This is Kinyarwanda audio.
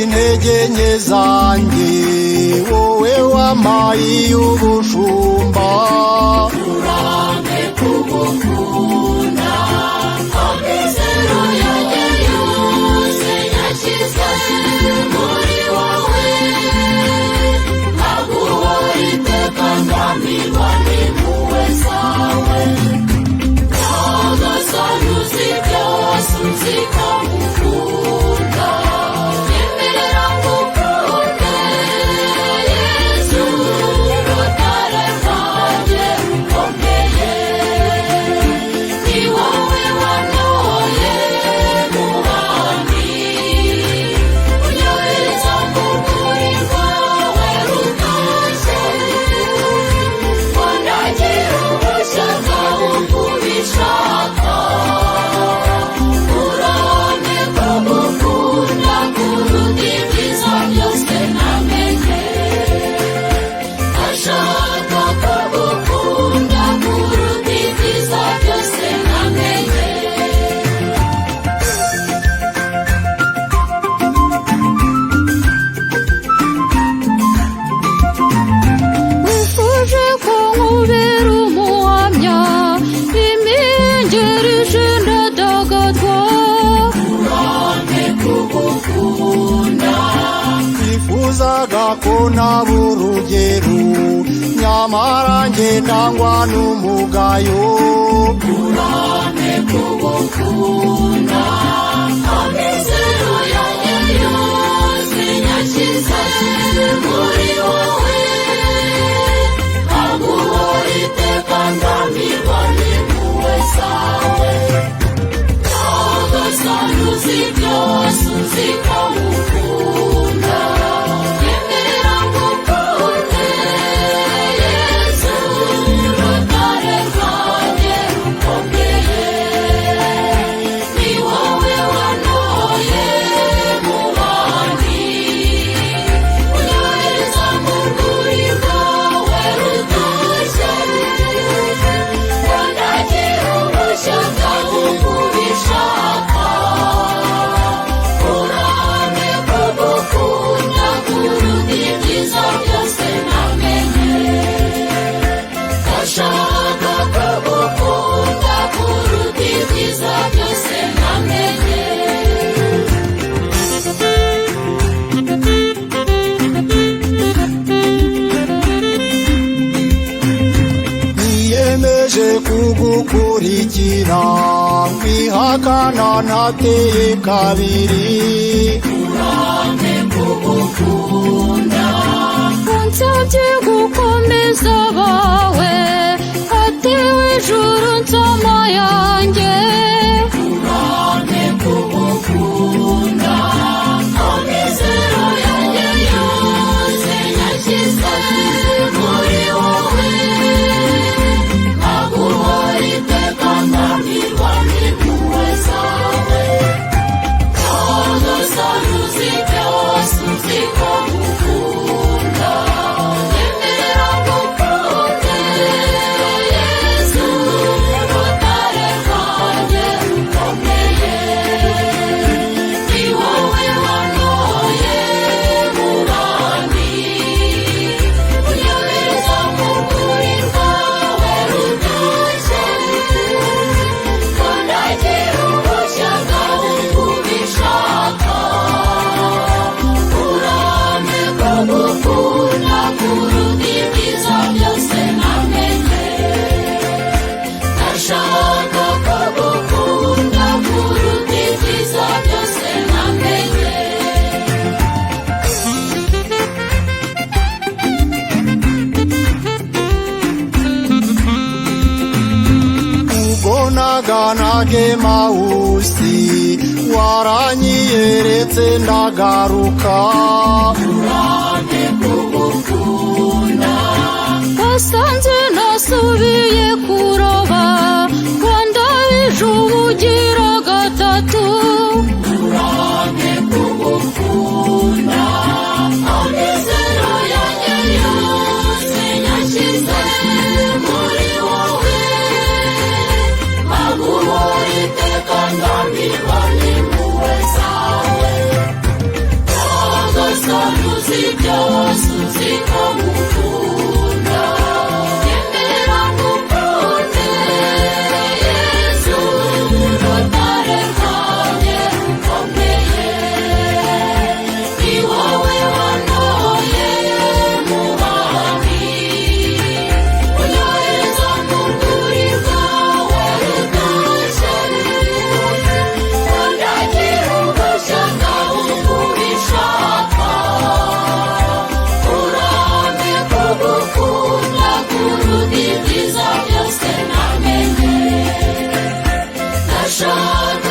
Intege zanjye wowe wampaye ubushumba urampe kugukunda amizero yanjye yose yashyize muri wowe nkaguhora iteka ndamirwa n'impuhwe zawe nyagasani uzi byose uzi ko ngukunda ko naba urugero nyamara njye ndangwa n'umugayo urampe kugukunda amizero yanjye yose yashyize muri wowe nkaguhora iteka ndamirwa n'impuhwe zawe nyagasani uzi byose uzi ko ngukunda kugukurikira wihakana ntateye kabiri urampe kugukunda unsabye gukomeza bawe hatewe ijuru nsoma yanjye urampe kugukunda amizero yanjye yose yashyize muri wowe nkaguhora iteka ndamirwa n'impuhwe zawe nyagasani uzi byose uzi ko ngukunda emerera ngukunde Yesu rutare rwanjye rukomeye Emawusi waranyiyeretse ndagaruka urambe kugukunda wasanze nasubiye kuroba wandabije ubugira gatatu urambe kugukunda amizero yanjye yose nyashyize muri wowe maguhora iteka ndambirwa n'impuhwe zawe nyagasani uzi byose uzi ko ngukunda emera ngukunde yesu rutare rwanjye rukomeye ni wowe wantoye mu bandi unyohereza mu rwuri rwawe rutashye wandagira ugashyaka uko ubishaka urambe kugukunda kuruta ibyiza byose namenye ndashaka